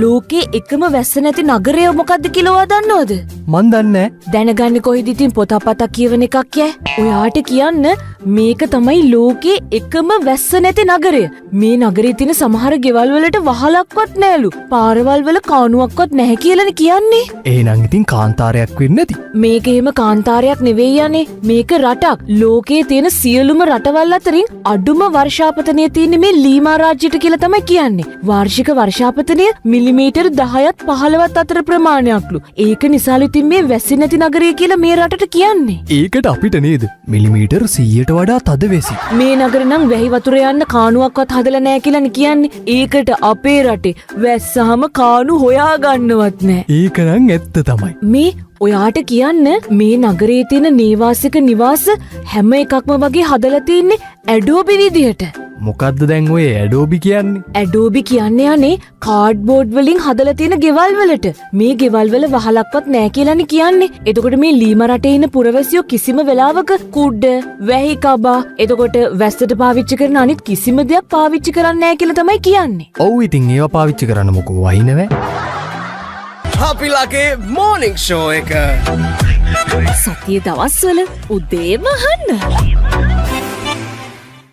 ලෝකේ එකම වැස්ස නැති නගරය මොකක්ද කියලා දන්නවද? මන් දන්නේ දැනගන්නේ කොහෙද ඉතින් පොතපත කියවන එකක් යෑ. ඔයාට කියන්න මේක තමයි ලෝකේ එකම වැස්ස නැති නගරය. මේ නගරේ තියෙන සමහර ගෙවල් වලට වහලක්වත් නැලු. පාරවල් වල කානුවක්වත් නැහැ කියලානේ කියන්නේ. එහෙනම් ඉතින් කාන්තාරයක් වෙන්නේ නැති. මේක එහෙම කාන්තාරයක් නෙවෙයි යන්නේ. මේක රටක්. ලෝකයේ තියෙන සියලුම රටවල් අතරින් අඩුම වර්ෂාපතනය තියෙන්නේ මේ ලීමා රාජ්‍යයට කියලා තමයි කියන්නේ. වාර්ෂික වර්ෂාපතනය මිලිමීටර් 10ත් 15ත් අතර ප්‍රමාණයක්ලු. ඒක නිසාලු ඉතින් මේ වැසි නැති නගරය කියලා මේ රටට කියන්නේ. ඒකට අපිට නේද මිලිමීටර් 100ට වඩා තද වෙසි. මේ නගර නම් වැහි වතුර යන්න කානුවක්වත් හදලා නැහැ කියලානේ කියන්නේ. ඒකට අපේ රටේ වැස්සහම කානු හොයා ගන්නවත් නැහැ. ඒක නම් ඇත්ත තමයි. මේ ඔයාට කියන්න මේ නගරේ තියෙන නේවාසික නිවාස හැම එකක්ම වගේ හදලා තින්නේ ඇඩෝබි විදියට. මොකද්ද දැන් ඔය ඇඩෝබි කියන්නේ? ඇඩෝබි කියන්නේ අනේ කාඩ්බෝඩ් වලින් හදලා තියෙන ගෙවල් වලට. මේ ගෙවල් වල වහලක්වත් නැහැ කියලානේ කියන්නේ. එතකොට මේ ලීමා රටේ ඉන්න පුරවැසියෝ කිසිම වෙලාවක කුඩ, වැහි කබා, එතකොට වැස්සට පාවිච්චි කරන අනිත් කිසිම දෙයක් පාවිච්චි කරන්නේ නැහැ කියලා තමයි කියන්නේ. ඔව් ඉතින් ඒවා පාවිච්චි කරන්න මොකෝ වයින්ව. අපිලාගේ මෝනිං ෂෝ එක සතිය දවස්වල උදේම අහන්න.